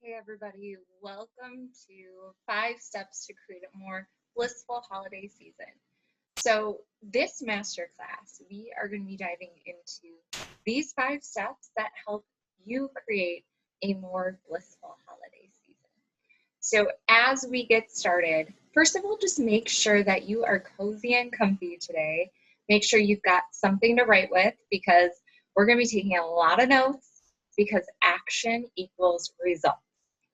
Hey everybody, welcome to 5 Steps to Create a More Blissful Holiday Season. So this masterclass, we are going to be diving into these 5 steps that help you create a more blissful holiday season. So as we get started, first of all, just make sure that you are cozy and comfy today. Make sure you've got something to write with because we're going to be taking a lot of notes because action equals results.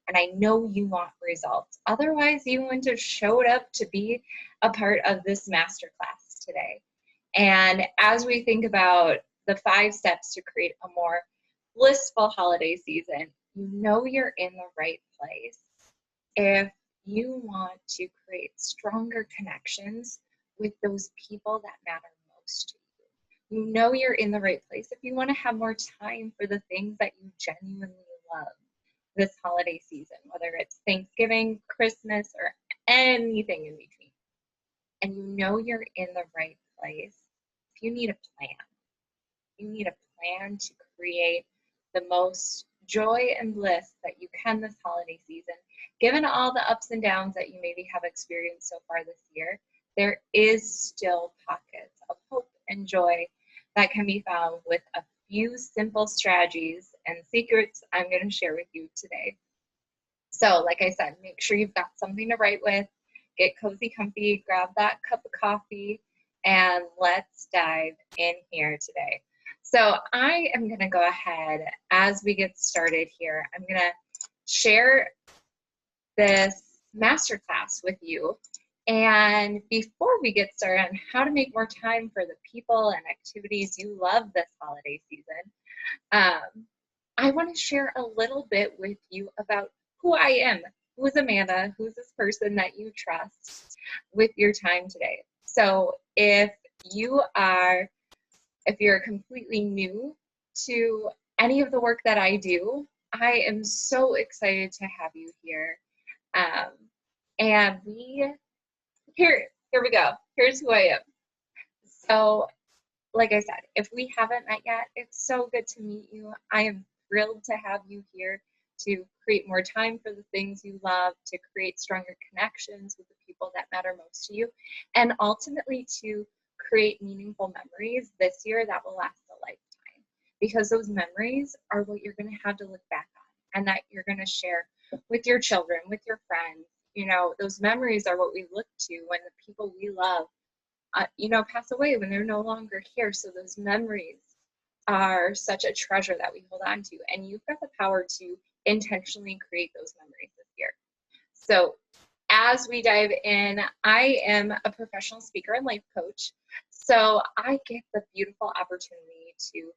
And I know you want results. Otherwise, you wouldn't have showed up to be a part of this masterclass today. And as we think about the 5 steps to create a more blissful holiday season, you know you're in the right place if you want to create stronger connections with those people that matter most to you. You know you're in the right place if you want to have more time for the things that you genuinely love this holiday season, whether it's Thanksgiving, Christmas, or anything in between. And you know you're in the right place if you need a plan. You need a plan to create the most joy and bliss that you can this holiday season. Given all the ups and downs that you maybe have experienced so far this year, there is still pockets of hope and joy that can be found with a few simple strategies and secrets I'm going to share with you today. So, like I said, make sure you've got something to write with, get cozy, comfy, grab that cup of coffee, and let's dive in here today. So I am going to go ahead as we get started here. I'm going to share this masterclass with you. And before we get started on how to make more time for the people and activities you love this holiday season, I want to share a little bit with you about who I am. Who is Amanda? Who's this person that you trust with your time today? So if you're completely new to any of the work that I do, I am so excited to have you here. And here we go. Here's who I am. So, like I said, if we haven't met yet, it's so good to meet you. I am thrilled to have you here to create more time for the things you love, to create stronger connections with the people that matter most to you, and ultimately to create meaningful memories this year that will last a lifetime. Because those memories are what you're going to have to look back on and that you're going to share with your children, with your friends. You know, those memories are what we look to when the people we love pass away, when they're no longer here. So those memories are such a treasure that we hold on to, and you've got the power to intentionally create those memories this year. So as we dive in, I am a professional speaker and life coach. So I get the beautiful opportunity to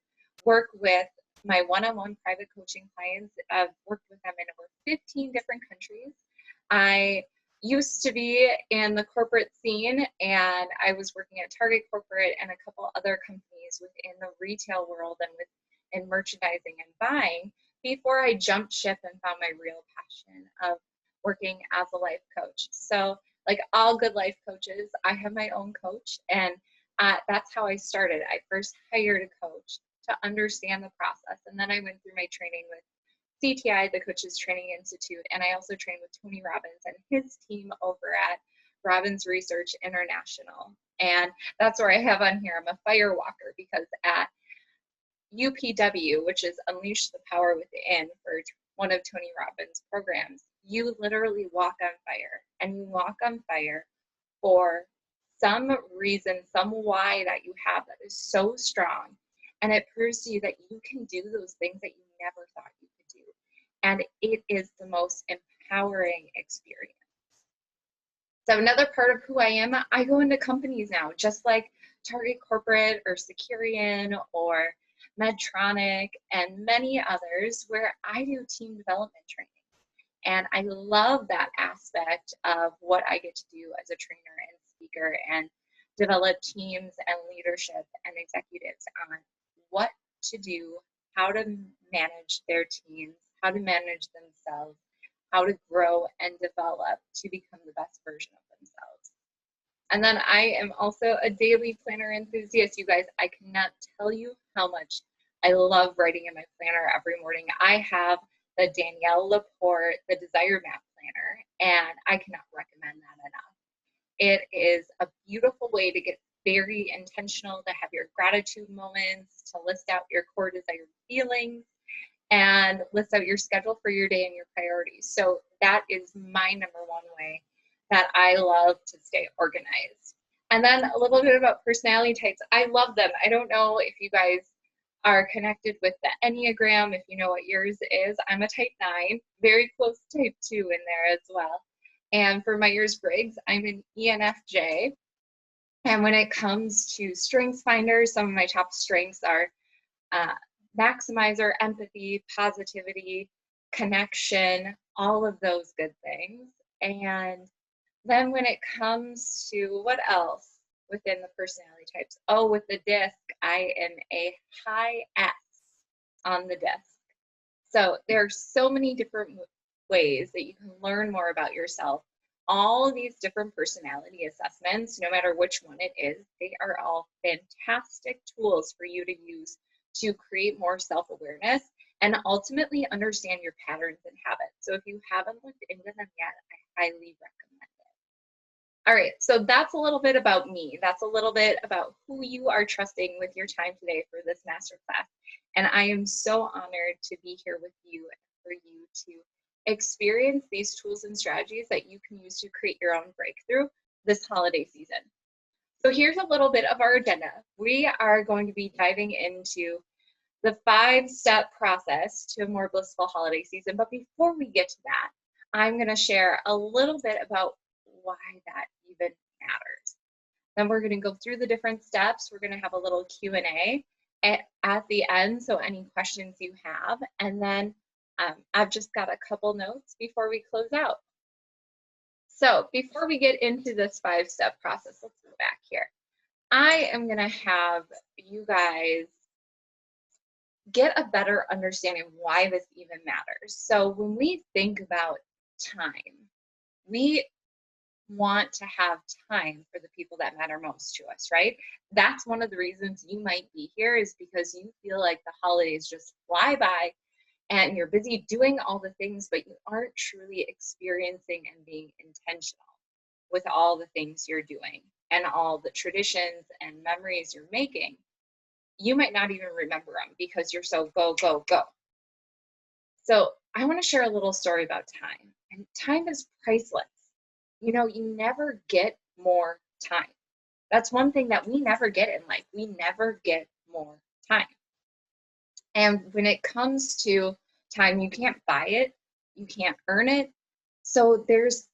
work with my one-on-one private coaching clients. I've worked with them in over 15 different countries. I used to be in the corporate scene, and I was working at Target Corporate and a couple other companies within the retail world and in merchandising and buying before I jumped ship and found my real passion of working as a life coach. So like all good life coaches, I have my own coach, and that's how I started. I first hired a coach to understand the process, and then I went through my training with CTI, the Coaches Training Institute, and I also trained with Tony Robbins and his team over at Robbins Research International. And that's where I have on here, I'm a fire walker, because at UPW, which is Unleash the Power Within for one of Tony Robbins' programs, you literally walk on fire, and you walk on fire for some reason, some why that you have that is so strong, and it proves to you that you can do those things that you never thought you could do. And it is the most empowering experience. So another part of who I am, I go into companies now, just like Target Corporate or Securian or Medtronic and many others, where I do team development training. And I love that aspect of what I get to do as a trainer and speaker, and develop teams and leadership and executives on what to do, how to manage their teams, how to manage themselves, how to grow and develop to become the best version of themselves. And then I am also a daily planner enthusiast. You guys, I cannot tell you how much I love writing in my planner every morning. I have the Danielle Laporte, the Desire Map Planner, and I cannot recommend that enough. It is a beautiful way to get very intentional, to have your gratitude moments, to list out your core desired feelings, and list out your schedule for your day and your priorities. So that is my number one way that I love to stay organized. And then a little bit about personality types. I love them. I don't know if you guys are connected with the Enneagram, if you know what yours is. I'm a type 9, very close to type 2 in there as well. And for Myers-Briggs, I'm an ENFJ. And when it comes to strengths finders, some of my top strengths are maximizer, empathy, positivity, connection, all of those good things. And then when it comes to what else within the personality types? Oh, with the disc, I am a high S on the disc. So there are so many different ways that you can learn more about yourself. All of these different personality assessments, no matter which one it is, they are all fantastic tools for you to use to create more self-awareness and ultimately understand your patterns and habits. So if you haven't looked into them yet, I highly recommend it. All right, so that's a little bit about me. That's a little bit about who you are trusting with your time today for this masterclass. And I am so honored to be here with you and for you to experience these tools and strategies that you can use to create your own breakthrough this holiday season. So here's a little bit of our agenda. We are going to be diving into the 5-step process to a more blissful holiday season. But before we get to that, I'm going to share a little bit about why that even matters. Then we're going to go through the different steps. We're going to have a little Q&A at the end, so any questions you have. And then I've just got a couple notes before we close out. So before we get into this 5-step process, let's go back here. I am going to have you guys get a better understanding of why this even matters. So when we think about time, we want to have time for the people that matter most to us, right? That's one of the reasons you might be here, is because you feel like the holidays just fly by and you're busy doing all the things, but you aren't truly experiencing and being intentional with all the things you're doing and all the traditions and memories you're making. You might not even remember them because you're so go, go, go. So I want to share a little story about time. And time is priceless. You know, you never get more time. That's one thing that we never get in life. We never get more time. And when it comes to time, you can't buy it. You can't earn it. So there's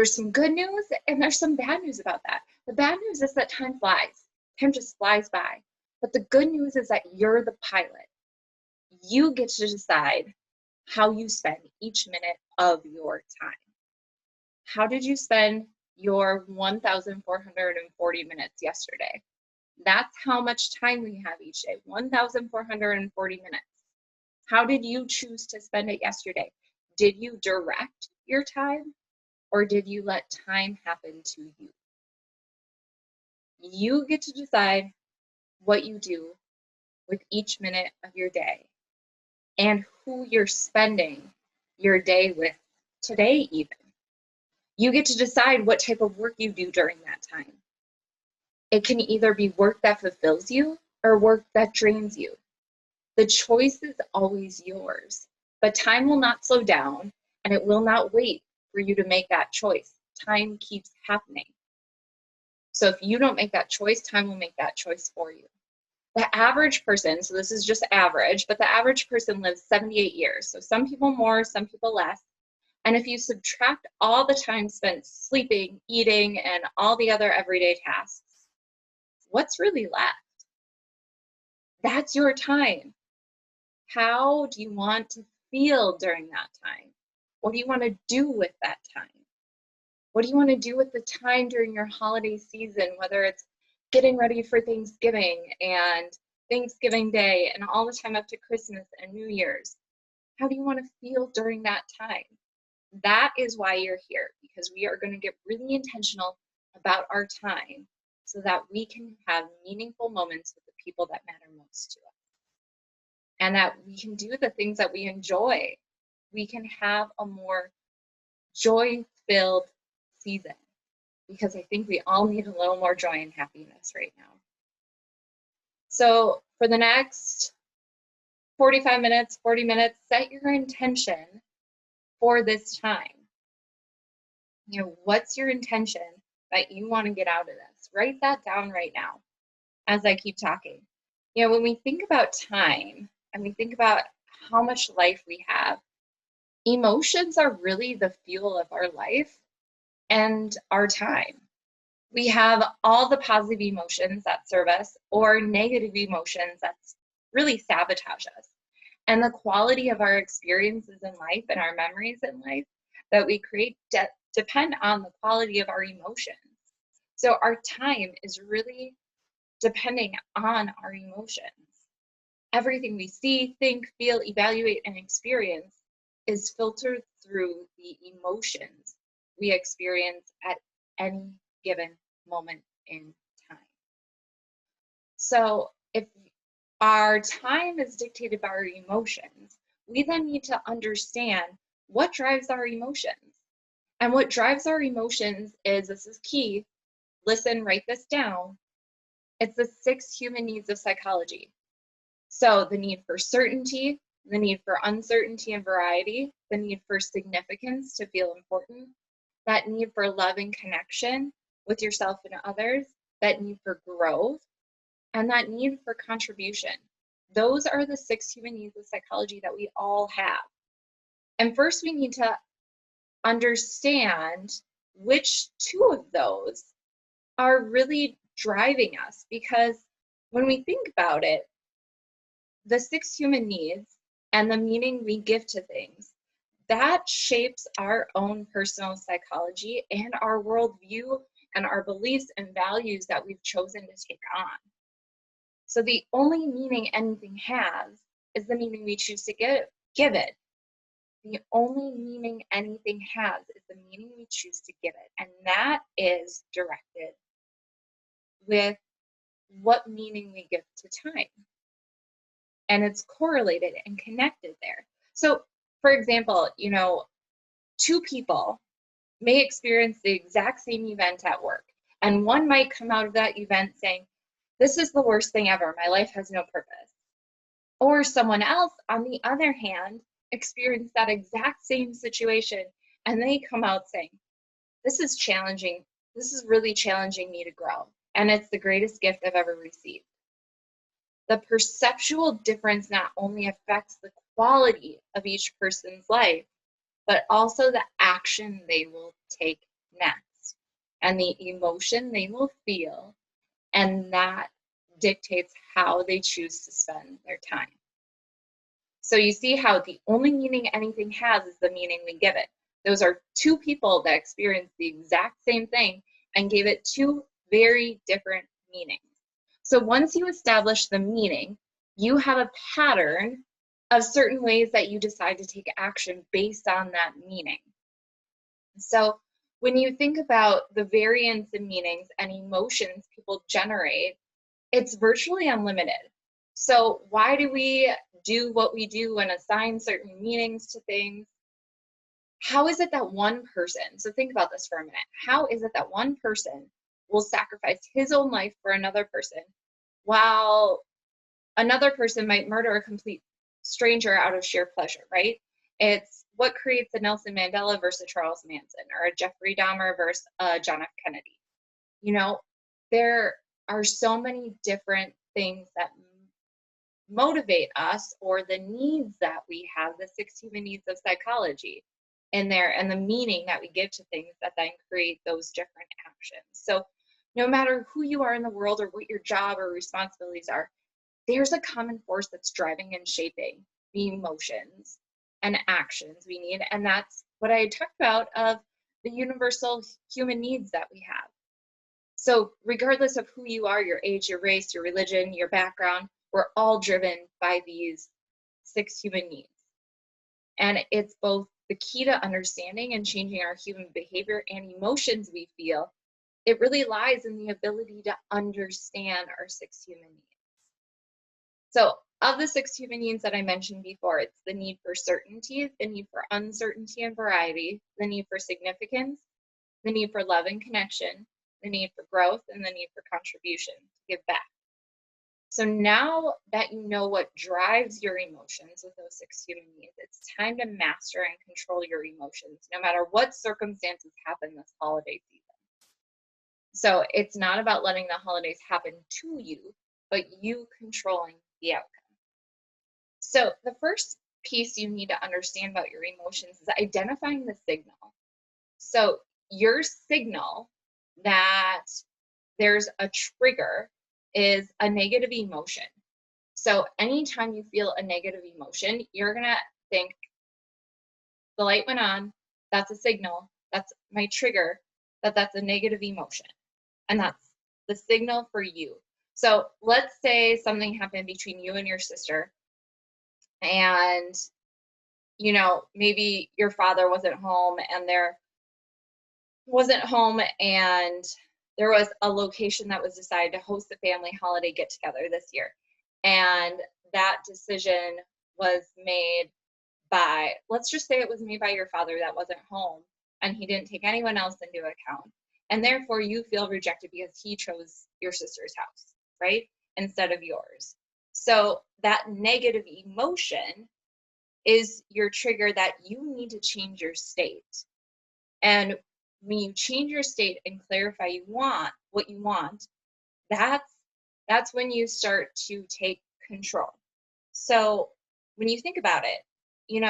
some good news and there's some bad news about that. The bad news is that time flies. Time just flies by. But the good news is that you're the pilot. You get to decide how you spend each minute of your time. How did you spend your 1,440 minutes yesterday? That's how much time we have each day, 1,440 minutes. How did you choose to spend it yesterday? Did you direct your time, or did you let time happen to you? You get to decide what you do with each minute of your day and who you're spending your day with today even. You get to decide what type of work you do during that time. It can either be work that fulfills you or work that drains you. The choice is always yours, but time will not slow down and it will not wait for you to make that choice. Time keeps happening. So if you don't make that choice, time will make that choice for you. The average person, so this is just average, but the average person lives 78 years. So some people more, some people less. And if you subtract all the time spent sleeping, eating, and all the other everyday tasks, what's really left? That's your time. How do you want to feel during that time? What do you want to do with that time? What do you want to do with the time during your holiday season, whether it's getting ready for Thanksgiving and Thanksgiving Day and all the time up to Christmas and New Year's? How do you want to feel during that time? That is why you're here, because we are going to get really intentional about our time so that we can have meaningful moments with the people that matter most to us. and that we can do the things that we enjoy. We can have a more joy-filled season, because I think we all need a little more joy and happiness right now. So for the next 45 minutes, 40 minutes, set your intention for this time. What's your intention that you want to get out of this? Write that down right now as I keep talking. When we think about time and we think about how much life we have, emotions are really the fuel of our life and our time. We have all the positive emotions that serve us, or negative emotions that really sabotage us. And the quality of our experiences in life and our memories in life that we create depend on the quality of our emotions. So our time is really depending on our emotions. Everything we see, think, feel, evaluate, and experience is filtered through the emotions we experience at any given moment in time. So if our time is dictated by our emotions, we then need to understand what drives our emotions. And what drives our emotions is, this is key, listen, write this down, it's the 6 human needs of psychology. So the need for certainty, the need for uncertainty and variety, the need for significance to feel important, that need for love and connection with yourself and others, that need for growth, and that need for contribution. Those are the 6 human needs of psychology that we all have. And first we need to understand which 2 of those are really driving us, because when we think about it, the 6 human needs and the meaning we give to things, that shapes our own personal psychology and our worldview and our beliefs and values that we've chosen to take on. So the only meaning anything has is the meaning we choose to give it. The only meaning anything has is the meaning we choose to give it. And that is directed with what meaning we give to time. And it's correlated and connected there. So, for example, 2 people may experience the exact same event at work. And one might come out of that event saying, this is the worst thing ever. My life has no purpose. Or someone else, on the other hand, experienced that exact same situation, and they come out saying, this is challenging. This is really challenging me to grow. And it's the greatest gift I've ever received. The perceptual difference not only affects the quality of each person's life, but also the action they will take next and the emotion they will feel, and that dictates how they choose to spend their time. So you see how the only meaning anything has is the meaning we give it. Those are 2 people that experienced the exact same thing and gave it 2 very different meanings. So once you establish the meaning, you have a pattern of certain ways that you decide to take action based on that meaning. So when you think about the variance in meanings and emotions people generate, it's virtually unlimited. So why do we do what we do and assign certain meanings to things? How is it that one person, so think about this for a minute, how is it that one person will sacrifice his own life for another person, while another person might murder a complete stranger out of sheer pleasure, right? It's what creates a Nelson Mandela versus Charles Manson, or a Jeffrey Dahmer versus John F. Kennedy. There are so many different things that motivate us, or the needs that we have, the 6 human needs of psychology in there, and the meaning that we give to things that then create those different actions. So no matter who you are in the world or what your job or responsibilities are, there's a common force that's driving and shaping the emotions and actions we need. And that's what I talked about of the universal human needs that we have. So regardless of who you are, your age, your race, your religion, your background, we're all driven by these 6 human needs. And it's both the key to understanding and changing our human behavior and emotions we feel. It really lies in the ability to understand our 6 human needs. So of the 6 human needs that I mentioned before, it's the need for certainty, the need for uncertainty and variety, the need for significance, the need for love and connection, the need for growth, and the need for contribution to give back. So now that you know what drives your emotions with those 6 human needs, it's time to master and control your emotions, no matter what circumstances happen this holiday season. So it's not about letting the holidays happen to you, but you controlling the outcome. So the first piece you need to understand about your emotions is identifying the signal. So your signal that there's a trigger is a negative emotion. So anytime you feel a negative emotion, you're going to think the light went on, that's a signal, that's my trigger, that's a negative emotion. And that's the signal for you. So let's say something happened between you and your sister, and maybe your father wasn't home and there was a location that was decided to host the family holiday get together this year. And that decision was made by, let's just say it was made by your father that wasn't home, and he didn't take anyone else into account. And therefore you feel rejected because he chose your sister's house, right? Instead of yours. So that negative emotion is your trigger that you need to change your state. And when you change your state and clarify what you want, that's when you start to take control. So when you think about it, you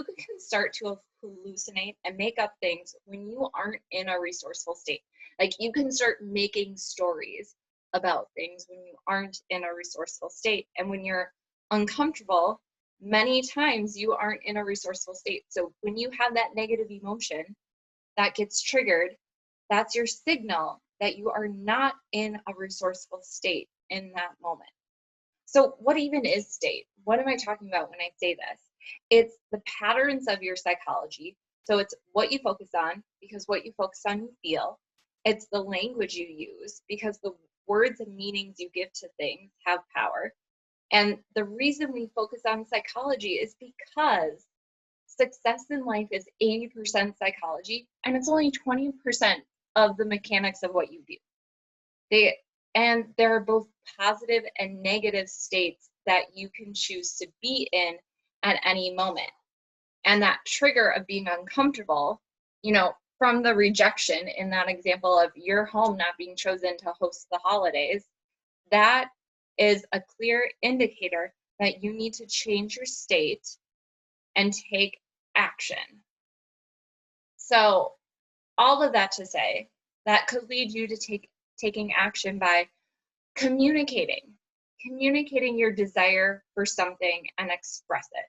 can start to hallucinate and make up things when you aren't in a resourceful state. Like, you can start making stories about things when you aren't in a resourceful state. And when you're uncomfortable, many times you aren't in a resourceful state. So when you have that negative emotion that gets triggered, that's your signal that you are not in a resourceful state in that moment. So what even is state? What am I talking about when I say this? It's the patterns of your psychology. So it's what you focus on, because what you focus on, you feel. It's the language you use, because the words and meanings you give to things have power. And the reason we focus on psychology is because success in life is 80% psychology, and it's only 20% of the mechanics of what you do. There are both positive and negative states that you can choose to be in at any moment. And that trigger of being uncomfortable, from the rejection in that example of your home not being chosen to host the holidays, that is a clear indicator that you need to change your state and take action. So all of that to say, that could lead you to taking action by communicating your desire for something and express it.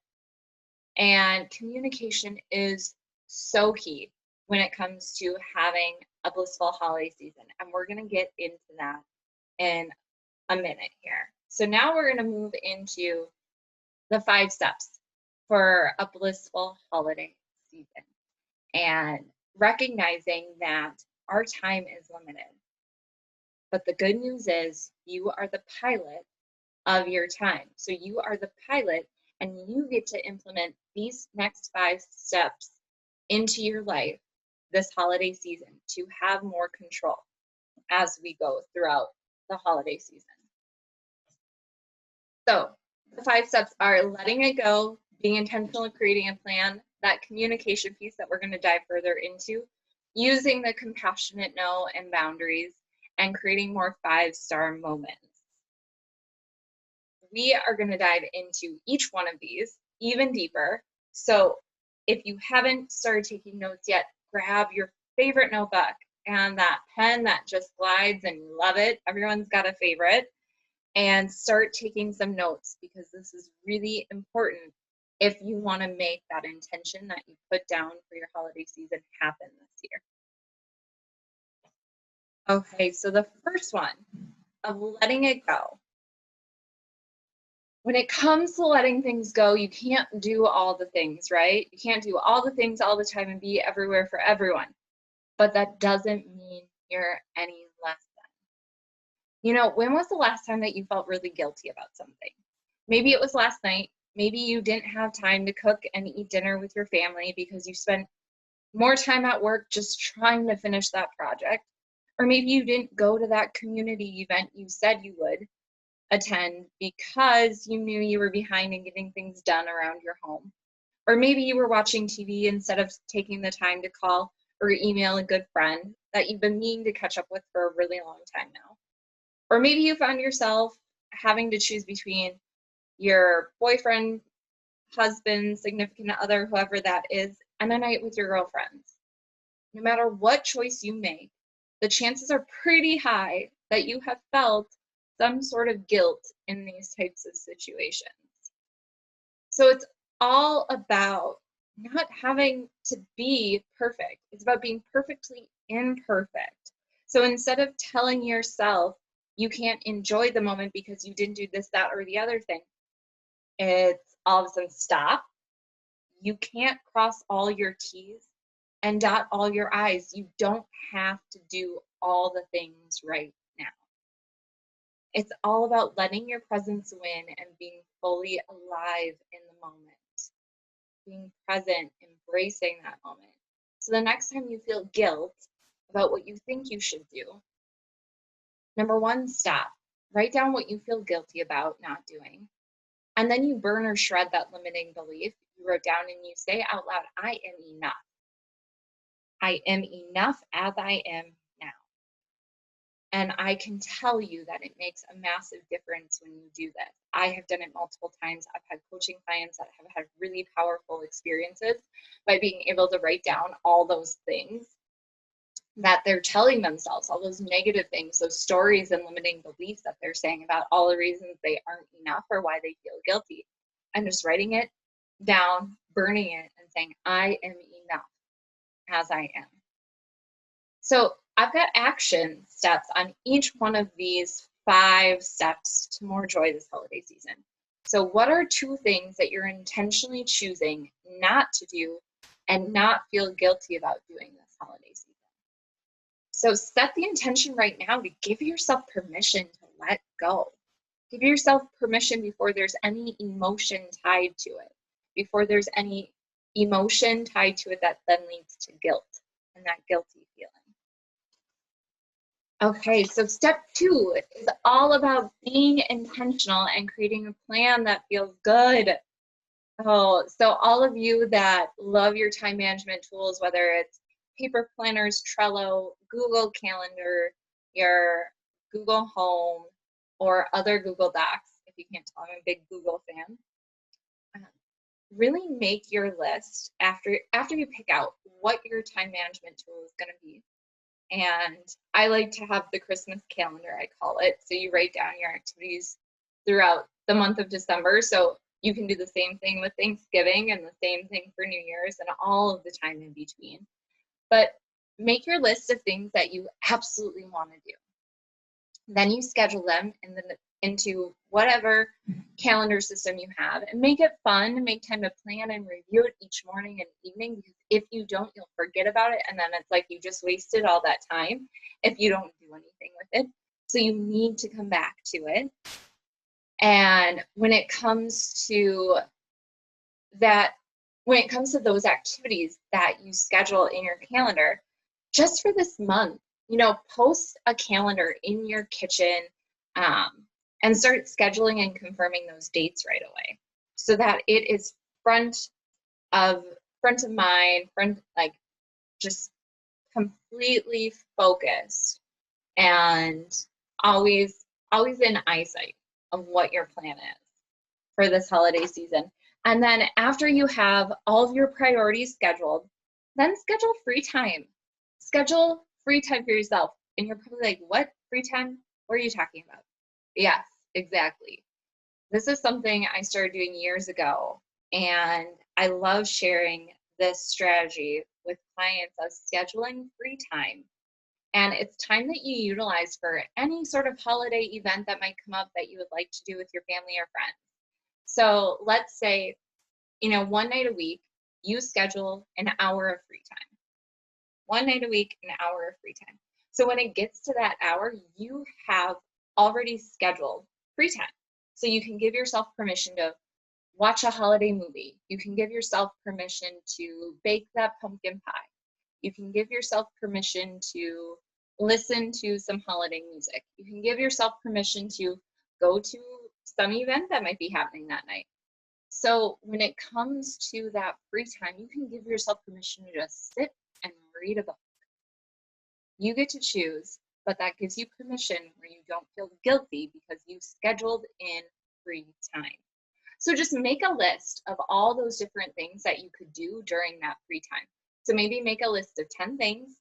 And communication is so key when it comes to having a blissful holiday season. And we're going to get into that in a minute here. So now we're going to move into the 5 steps for a blissful holiday season, and recognizing that our time is limited. But the good news is you are the pilot of your time. So you are the pilot, and you get to implement these next 5 steps into your life this holiday season to have more control as we go throughout the holiday season. So the 5 steps are letting it go, being intentional in creating a plan, that communication piece that we're going to dive further into, using the compassionate no and boundaries, and creating more 5-star moments. We are going to dive into each one of these even deeper. So if you haven't started taking notes yet, grab your favorite notebook and that pen that just glides and you love it. Everyone's got a favorite. And start taking some notes, because this is really important if you want to make that intention that you put down for your holiday season happen this year. Okay, so the first one of letting it go. When it comes to letting things go, you can't do all the things, right? You can't do all the things all the time and be everywhere for everyone. But that doesn't mean you're any less than. When was the last time that you felt really guilty about something? Maybe it was last night. Maybe you didn't have time to cook and eat dinner with your family because you spent more time at work just trying to finish that project. Or maybe you didn't go to that community event you said you would attend because you knew you were behind in getting things done around your home. Or maybe you were watching TV instead of taking the time to call or email a good friend that you've been meaning to catch up with for a really long time now. Or maybe you found yourself having to choose between your boyfriend, husband, significant other, whoever that is, and a night with your girlfriends. No matter what choice you make, the chances are pretty high that you have felt some sort of guilt in these types of situations. So it's all about not having to be perfect. It's about being perfectly imperfect. So instead of telling yourself you can't enjoy the moment because you didn't do this, that, or the other thing, it's all of a sudden stop. You can't cross all your T's and dot all your I's. You don't have to do all the things right now. It's all about letting your presence win and being fully alive in the moment, being present, embracing that moment. So the next time you feel guilt about what you think you should do, number one, stop. Write down what you feel guilty about not doing. And then you burn or shred that limiting belief you wrote down and you say out loud, I am enough. I am enough as I am now. And I can tell you that it makes a massive difference when you do this. I have done it multiple times. I've had coaching clients that have had really powerful experiences by being able to write down all those things that they're telling themselves, all those negative things, those stories and limiting beliefs that they're saying about all the reasons they aren't enough or why they feel guilty. And just writing it down, burning it, and saying, I am enough as I am. So I've got action steps on each one of these 5 steps to more joy this holiday season. So what are 2 things that you're intentionally choosing not to do and not feel guilty about doing this holiday season? So set the intention right now to give yourself permission to let go. Give yourself permission before there's any emotion tied to it, before there's any emotion tied to it that then leads to guilt and that guilty feeling. Okay, so step 2 is all about being intentional and creating a plan that feels good. Oh, so all of you that love your time management tools, whether it's paper planners, Trello, Google Calendar, your Google Home, or other Google Docs, if you can't tell, I'm a big Google fan. Really make your list after you pick out what your time management tool is going to be. And I like to have the Christmas calendar, I call it. So you write down your activities throughout the month of December. So you can do the same thing with Thanksgiving and the same thing for New Year's and all of the time in between. But make your list of things that you absolutely want to do. Then you schedule them into whatever calendar system you have and make it fun. Make time to plan and review it each morning and evening, because if you don't, you'll forget about it. And then it's like you just wasted all that time if you don't do anything with it. So you need to come back to it. And when it comes to those activities that you schedule in your calendar, just for this month, post a calendar in your kitchen and start scheduling and confirming those dates right away so that it is front of mind, just completely focused and always in eyesight of what your plan is for this holiday season. And then after you have all of your priorities scheduled, then schedule free time. Schedule free time for yourself. And you're probably like, what free time? What are you talking about? Yes, exactly. This is something I started doing years ago, and I love sharing this strategy with clients of scheduling free time. And it's time that you utilize for any sort of holiday event that might come up that you would like to do with your family or friends. So let's say, one night a week, you schedule an hour of free time. One night a week, an hour of free time. So when it gets to that hour, you have already scheduled free time. So you can give yourself permission to watch a holiday movie. You can give yourself permission to bake that pumpkin pie. You can give yourself permission to listen to some holiday music. You can give yourself permission to go to some event that might be happening that night. So when it comes to that free time, you can give yourself permission to just sit and read a book. You get to choose, but that gives you permission where you don't feel guilty because you scheduled in free time. So just make a list of all those different things that you could do during that free time. So maybe make a list of 10 things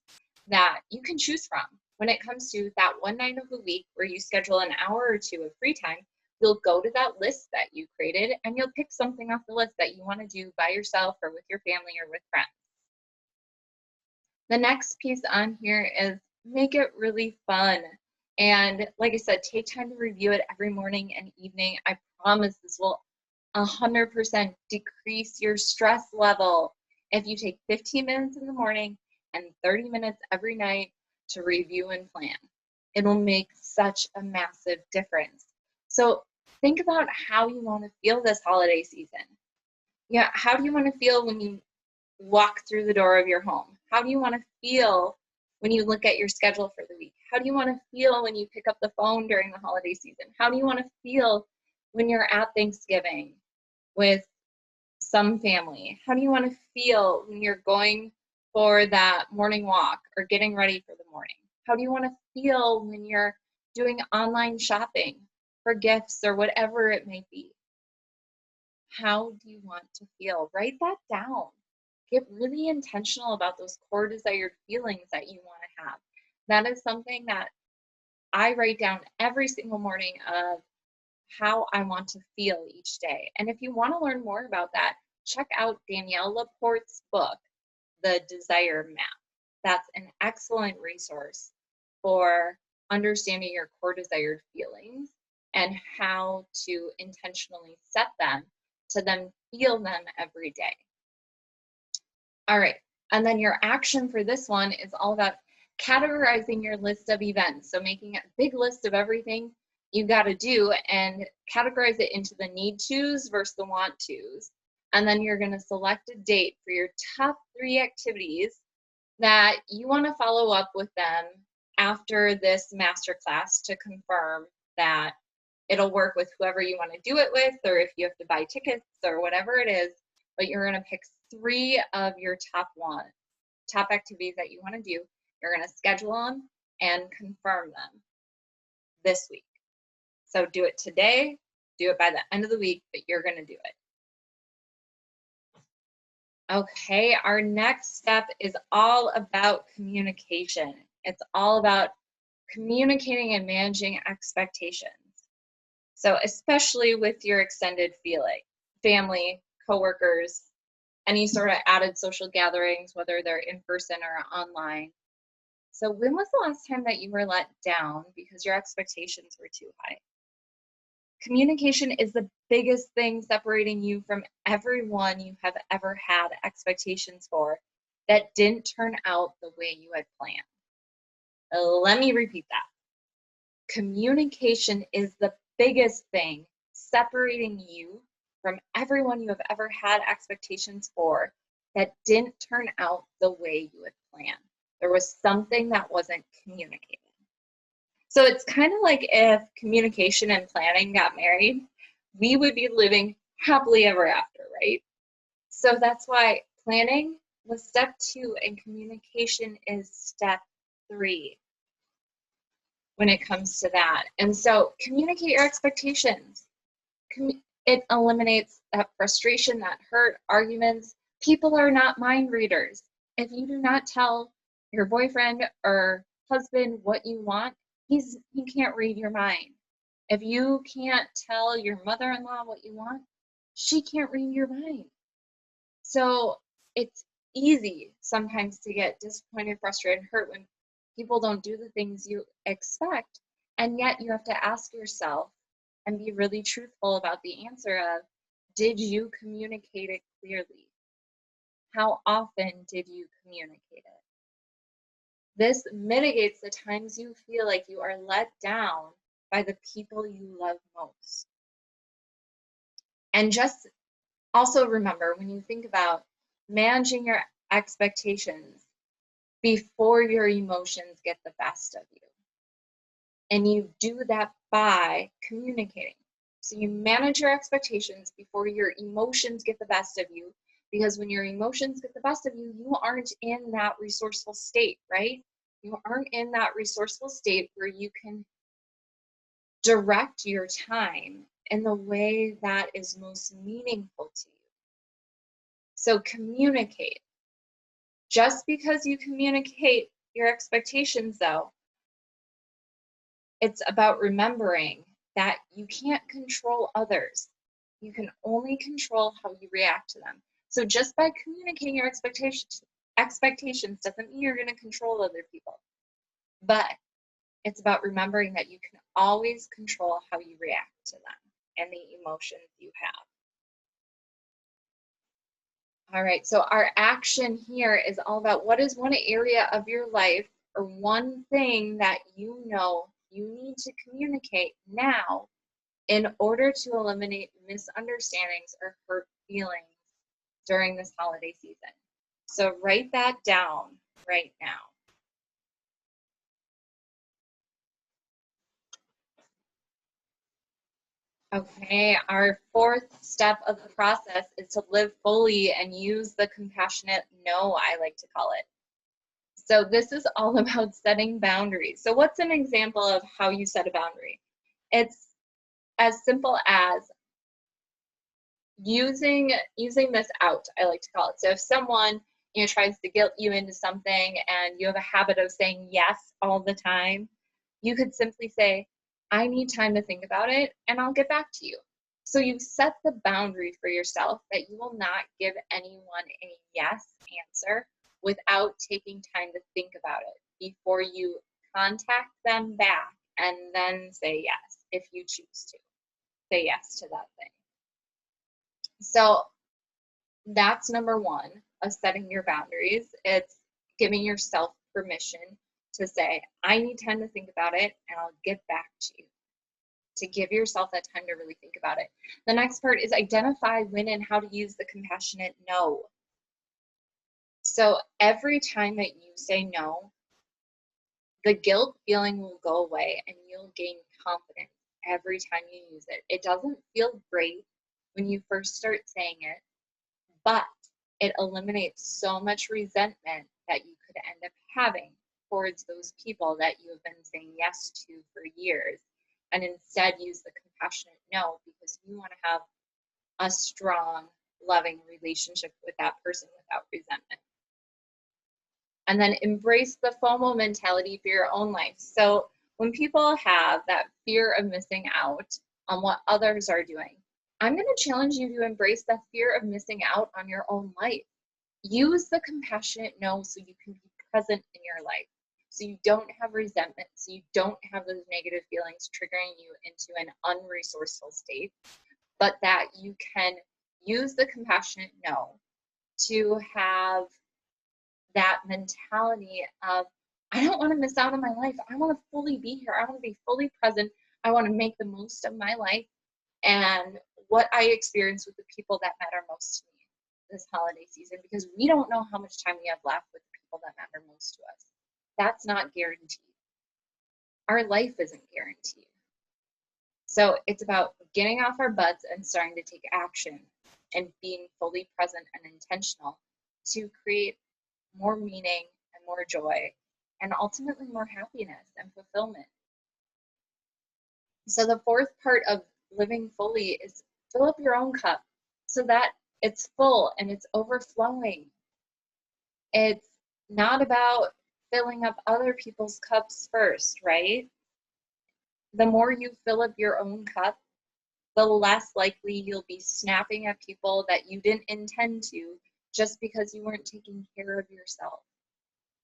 that you can choose from. When it comes to that one night of the week where you schedule an hour or two of free time, you'll go to that list that you created and you'll pick something off the list that you want to do by yourself or with your family or with friends. The next piece on here is make it really fun. And like I said, take time to review it every morning and evening. I promise this will 100% decrease your stress level if you take 15 minutes in the morning and 30 minutes every night to review and plan. It will make such a massive difference. So think about how you want to feel this holiday season. Yeah, how do you want to feel when you walk through the door of your home? How do you want to feel when you look at your schedule for the week? How do you want to feel when you pick up the phone during the holiday season? How do you want to feel when you're at Thanksgiving with some family? How do you want to feel when you're going for that morning walk or getting ready for the morning? How do you want to feel when you're doing online shopping for gifts or whatever it may be? How do you want to feel? Write that down. Get really intentional about those core desired feelings that you want to have. That is something that I write down every single morning of how I want to feel each day. And if you want to learn more about that, check out Danielle Laporte's book, The Desire Map. That's an excellent resource for understanding your core desired feelings and how to intentionally set them to then feel them every day. All right, and then your action for this one is all about categorizing your list of events. So making a big list of everything you got to do and categorize it into the need tos versus the want tos. And then you're going to select a date for your top 3 activities that you want to follow up with them after this masterclass to confirm that it'll work with whoever you want to do it with, or if you have to buy tickets or whatever it is. But you're going to pick 3 of your top activities that you want to do. You're going to schedule them and confirm them this week. So do it today, do it by the end of the week, but you're going to do it. Okay, our next step is all about communication. It's all about communicating and managing expectations. So especially with your extended family, coworkers, any sort of added social gatherings, whether they're in person or online. So when was the last time that you were let down because your expectations were too high? Communication is the biggest thing separating you from everyone you have ever had expectations for that didn't turn out the way you had planned. Let me repeat that. Communication is the biggest thing separating you from everyone you have ever had expectations for that didn't turn out the way you had planned. There was something that wasn't communicated. So it's kind of like if communication and planning got married, we would be living happily ever after, right? So that's why planning was step 2 and communication is step 3 when it comes to that. And so communicate your expectations. It eliminates that frustration, that hurt, arguments. People are not mind readers. If you do not tell your boyfriend or husband what you want, he can't read your mind. If you can't tell your mother-in-law what you want, she can't read your mind. So it's easy sometimes to get disappointed, frustrated, hurt when people don't do the things you expect. And yet you have to ask yourself and be really truthful about the answer of, did you communicate it clearly? How often did you communicate it? This mitigates the times you feel like you are let down by the people you love most. And just also remember, when you think about managing your expectations before your emotions get the best of you, and you do that by communicating. So you manage your expectations before your emotions get the best of you, because when your emotions get the best of you, you aren't in that resourceful state, right? You aren't in that resourceful state where you can direct your time in the way that is most meaningful to you. So communicate. Just because you communicate your expectations, though, it's about remembering that you can't control others. You can only control how you react to them. So just by communicating your expectations doesn't mean you're going to control other people. But it's about remembering that you can always control how you react to them and the emotions you have. All right, so our action here is all about what is one area of your life or one thing that you know you need to communicate now in order to eliminate misunderstandings or hurt feelings during this holiday season. So write that down right now. Okay, our fourth step of the process is to live fully and use the compassionate no, I like to call it. So this is all about setting boundaries. So what's an example of how you set a boundary? It's as simple as using this out, I like to call it. So if someone tries to guilt you into something and you have a habit of saying yes all the time, you could simply say, I need time to think about it and I'll get back to you. So you set the boundary for yourself that you will not give anyone a yes answer without taking time to think about it before you contact them back and then say yes if you choose to say yes to that thing. So that's number one of setting your boundaries. It's giving yourself permission to say, I need time to think about it and I'll get back to you. To give yourself that time to really think about it. The next part is identify when and how to use the compassionate no. So every time that you say no, the guilt feeling will go away and you'll gain confidence every time you use it. It doesn't feel great when you first start saying it, but it eliminates so much resentment that you could end up having towards those people that you have been saying yes to for years, and instead use the compassionate no because you want to have a strong, loving relationship with that person without resentment. And then embrace the FOMO mentality for your own life. So when people have that fear of missing out on what others are doing, I'm going to challenge you to embrace the fear of missing out on your own life. Use the compassionate no so you can be present in your life, so you don't have resentment, so you don't have those negative feelings triggering you into an unresourceful state, but that you can use the compassionate no to have that mentality of, I don't want to miss out on my life. I want to fully be here. I want to be fully present. I want to make the most of my life and what I experience with the people that matter most to me this holiday season, because we don't know how much time we have left with the people that matter most to us. That's not guaranteed. Our life isn't guaranteed. So it's about getting off our butts and starting to take action and being fully present and intentional to create more meaning and more joy and ultimately more happiness and fulfillment. So the fourth part of living fully is fill up your own cup so that it's full and it's overflowing. It's not about filling up other people's cups first, right? The more you fill up your own cup, the less likely you'll be snapping at people that you didn't intend to just because you weren't taking care of yourself.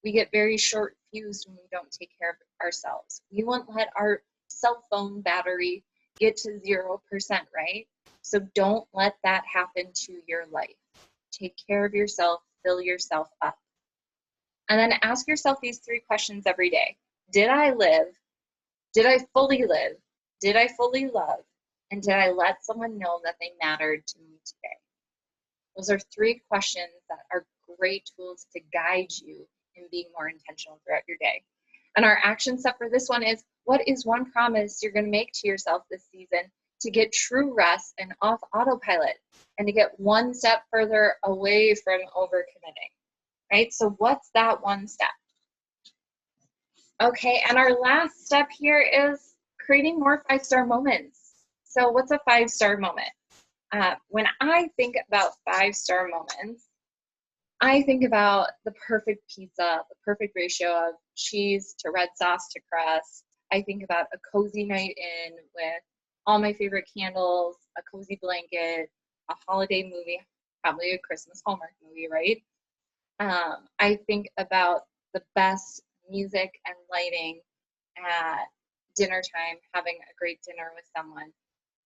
We get very short fused when we don't take care of ourselves. We won't let our cell phone battery get to 0%, right? So don't let that happen to your life. Take care of yourself, fill yourself up. And then ask yourself these 3 questions every day. Did I live? Did I fully live? Did I fully love? And did I let someone know that they mattered to me today? Those are 3 questions that are great tools to guide you in being more intentional throughout your day. And our action step for this one is, what is one promise you're going to make to yourself this season to get true rest and off autopilot and to get one step further away from overcommitting, right? So what's that one step? Okay, and our last step here is creating more 5-star moments. So what's a 5-star moment? When I think about 5-star moments, I think about the perfect pizza, the perfect ratio of cheese to red sauce to crust. I think about a cozy night in with all my favorite candles, a cozy blanket, a holiday movie, probably a Christmas Hallmark movie, right? I think about the best music and lighting at dinner time, having a great dinner with someone.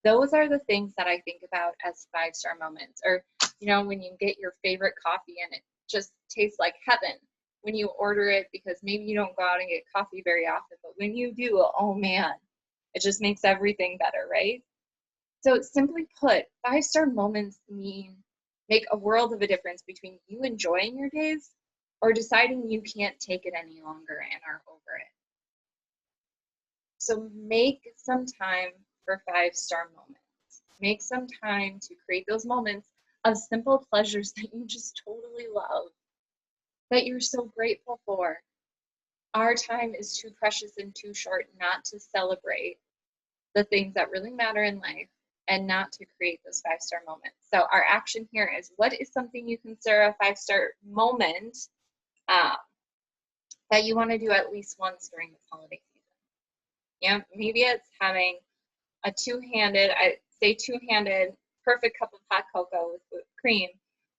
Those are the things that I think about as 5-star moments. Or, you know, when you get your favorite coffee and it just tastes like heaven when you order it, because maybe you don't go out and get coffee very often, but when you do, oh man, it just makes everything better, right? So simply put, 5-star moments make a world of a difference between you enjoying your days or deciding you can't take it any longer and are over it. So make some time for 5-star moments. Make some time to create those moments of simple pleasures that you just totally love, that you're so grateful for. Our time is too precious and too short not to celebrate the things that really matter in life and not to create those 5-star moments. So our action here is, what is something you consider a 5-star moment that you want to do at least once during this holiday season? Yeah, maybe it's having a two-handed perfect cup of hot cocoa with whipped cream,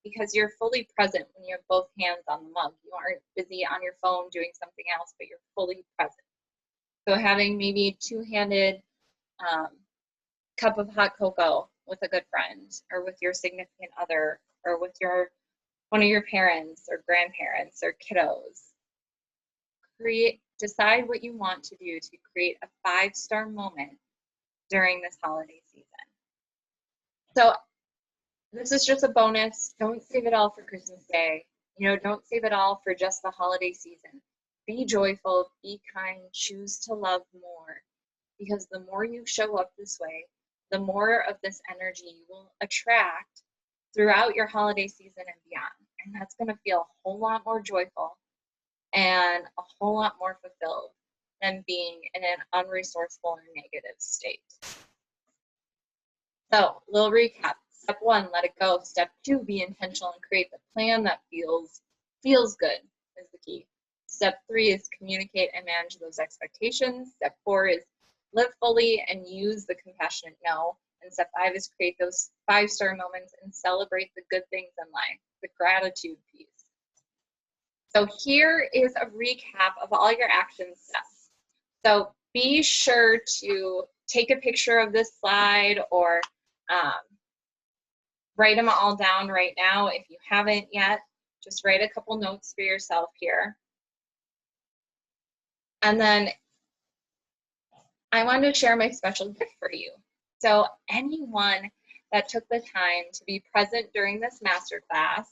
because you're fully present when you have both hands on the mug. You aren't busy on your phone doing something else, but you're fully present. So having maybe a two-handed cup of hot cocoa with a good friend, or with your significant other, or with one of your parents or grandparents or kiddos. Decide what you want to do to create a 5-star moment during this holiday season. So this is just a bonus. Don't save it all for Christmas Day. You know, don't save it all for just the holiday season. Be joyful, be kind, choose to love more, because the more you show up this way, the more of this energy you will attract throughout your holiday season and beyond. And that's going to feel a whole lot more joyful and a whole lot more fulfilled than being in an unresourceful or negative state. So, little recap. Step 1, let it go. Step 2, be intentional and create the plan that feels good is the key. Step 3 is communicate and manage those expectations. Step 4 is live fully and use the compassionate no. And step 5 is create those 5-star moments and celebrate the good things in life, the gratitude piece. So here is a recap of all your action steps. So be sure to take a picture of this slide, or write them all down right now. If you haven't yet, just write a couple notes for yourself here. And then I wanted to share my special gift for you. So anyone that took the time to be present during this masterclass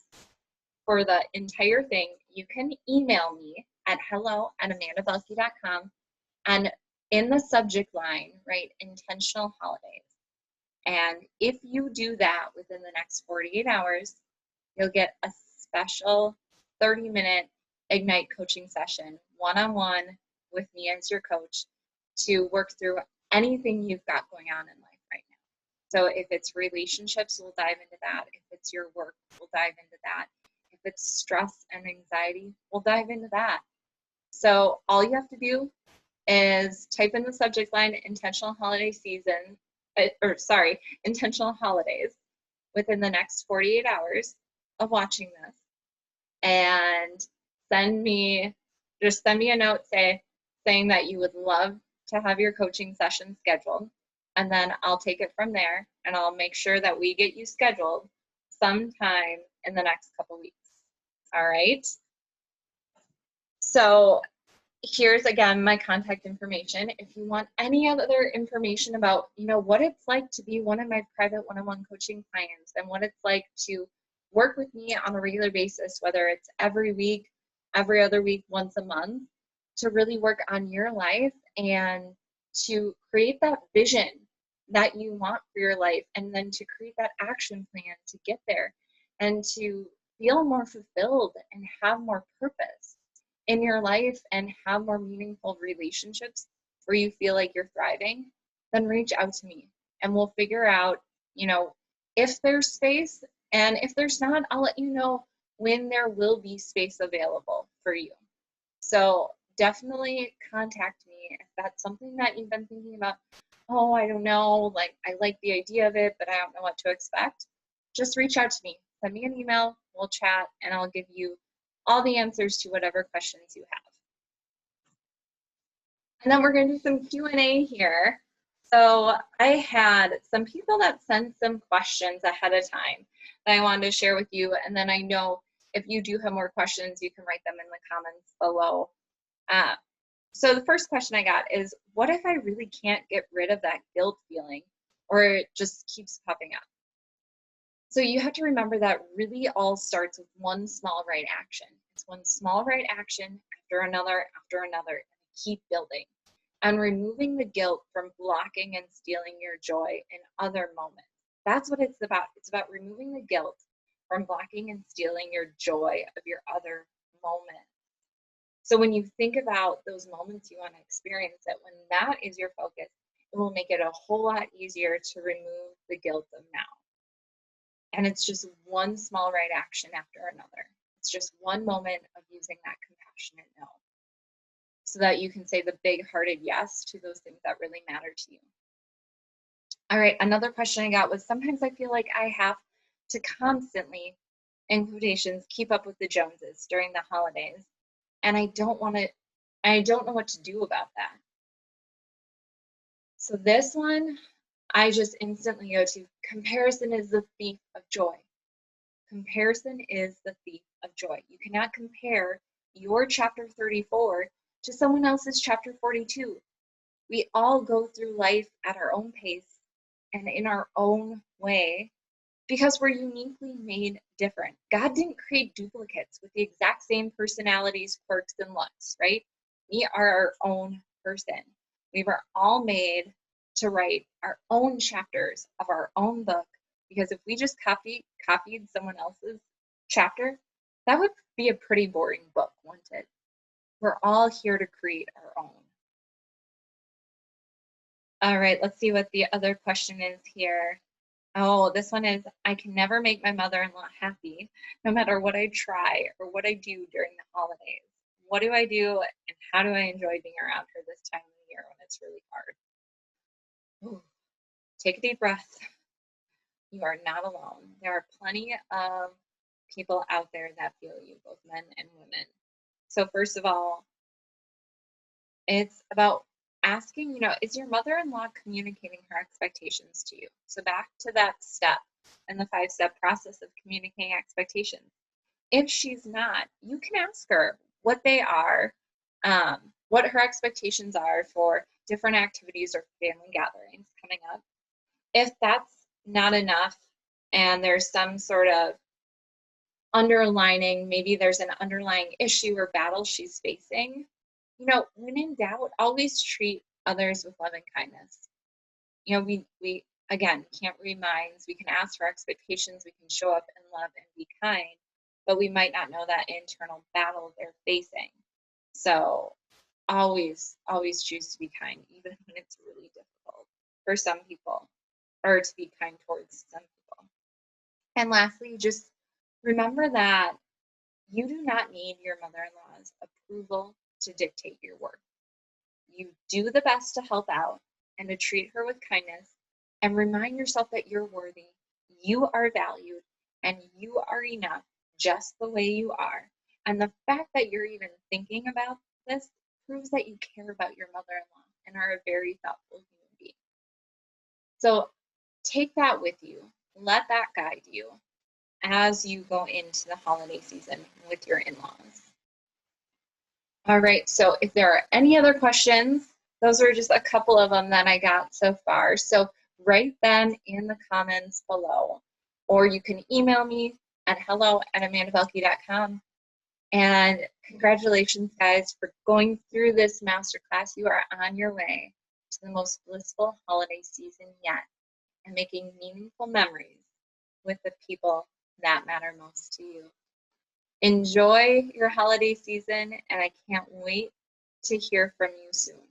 for the entire thing, you can email me at hello@amandabelke.com, and in the subject line, write intentional holidays. And if you do that within the next 48 hours, you'll get a special 30-minute Ignite coaching session, one-on-one with me as your coach, to work through anything you've got going on in life right now. So if it's relationships, we'll dive into that. If it's your work, we'll dive into that. If it's stress and anxiety, we'll dive into that. So all you have to do is type in the subject line, intentional holiday season, intentional holidays, within the next 48 hours of watching this, and send me a note saying that you would love to have your coaching session scheduled, and then I'll take it from there, and I'll make sure that we get you scheduled sometime in the next couple weeks. All right? So here's again my contact information. If you want any other information about, what it's like to be one of my private one-on-one coaching clients and what it's like to work with me on a regular basis, whether it's every week, every other week, once a month, to really work on your life and to create that vision that you want for your life, and then to create that action plan to get there and to feel more fulfilled and have more purpose in your life and have more meaningful relationships where you feel like you're thriving, then reach out to me and we'll figure out, if there's space. And if there's not, I'll let you know when there will be space available for you. So definitely contact me if that's something that you've been thinking about. Oh, I don't know, like I like the idea of it, but I don't know what to expect. Just reach out to me, send me an email, we'll chat, and I'll give you all the answers to whatever questions you have. And then we're going to do some Q&A here. So I had some people that sent some questions ahead of time that I wanted to share with you. And then I know if you do have more questions, you can write them in the comments below. So the first question I got is, what if I really can't get rid of that guilt feeling, or it just keeps popping up? So you have to remember that really all starts with one small right action. It's one small right action after another, and keep building. And removing the guilt from blocking and stealing your joy in other moments. That's what it's about. It's about removing the guilt from blocking and stealing your joy of your other moments. So when you think about those moments you want to experience, that when that is your focus, it will make it a whole lot easier to remove the guilt of now. And it's just one small right action after another. It's just one moment of using that compassionate no, so that you can say the big-hearted yes to those things that really matter to you. All right, another question I got was, sometimes I feel like I have to constantly, in quotations, keep up with the Joneses during the holidays. And I don't know what to do about that. So this one, I just instantly go to, comparison is the thief of joy. Comparison is the thief of joy. You cannot compare your chapter 34 to someone else's chapter 42. We all go through life at our own pace and in our own way because we're uniquely made different. God didn't create duplicates with the exact same personalities, quirks, and looks, right? We are our own person. We were all made to write our own chapters of our own book, because if we just copied someone else's chapter, that would be a pretty boring book, wouldn't it? We're all here to create our own. All right, let's see what the other question is here. Oh, this one is, I can never make my mother-in-law happy, no matter what I try or what I do during the holidays. What do I do, and how do I enjoy being around her this time of the year when it's really hard? Ooh, take a deep breath. You are not alone. There are plenty of people out there that feel you, both men and women. So first of all, it's about asking, is your mother-in-law communicating her expectations to you? So back to that step and the 5-step process of communicating expectations. If she's not, you can ask her what they are, what her expectations are for different activities or family gatherings coming up. If that's not enough and there's some sort of maybe there's an underlying issue or battle she's facing, when in doubt, always treat others with love and kindness. We again can't read minds. We can ask for expectations. We can show up in love and be kind, but we might not know that internal battle they're facing. So always choose to be kind, even when it's really difficult for some people, or to be kind towards some people. And lastly, just remember that you do not need your mother-in-law's approval to dictate your worth. You do the best to help out and to treat her with kindness, and remind yourself that you're worthy, you are valued, and you are enough just the way you are. And the fact that you're even thinking about this proves that you care about your mother-in-law and are a very thoughtful human being. So take that with you. Let that guide you as you go into the holiday season with your in-laws. All right, so if there are any other questions, those are just a couple of them that I got so far. So write them in the comments below, or you can email me at hello@amandabelke.com. And congratulations, guys, for going through this masterclass. You are on your way to the most blissful holiday season yet and making meaningful memories with the people that matter most to you. Enjoy your holiday season, and I can't wait to hear from you soon.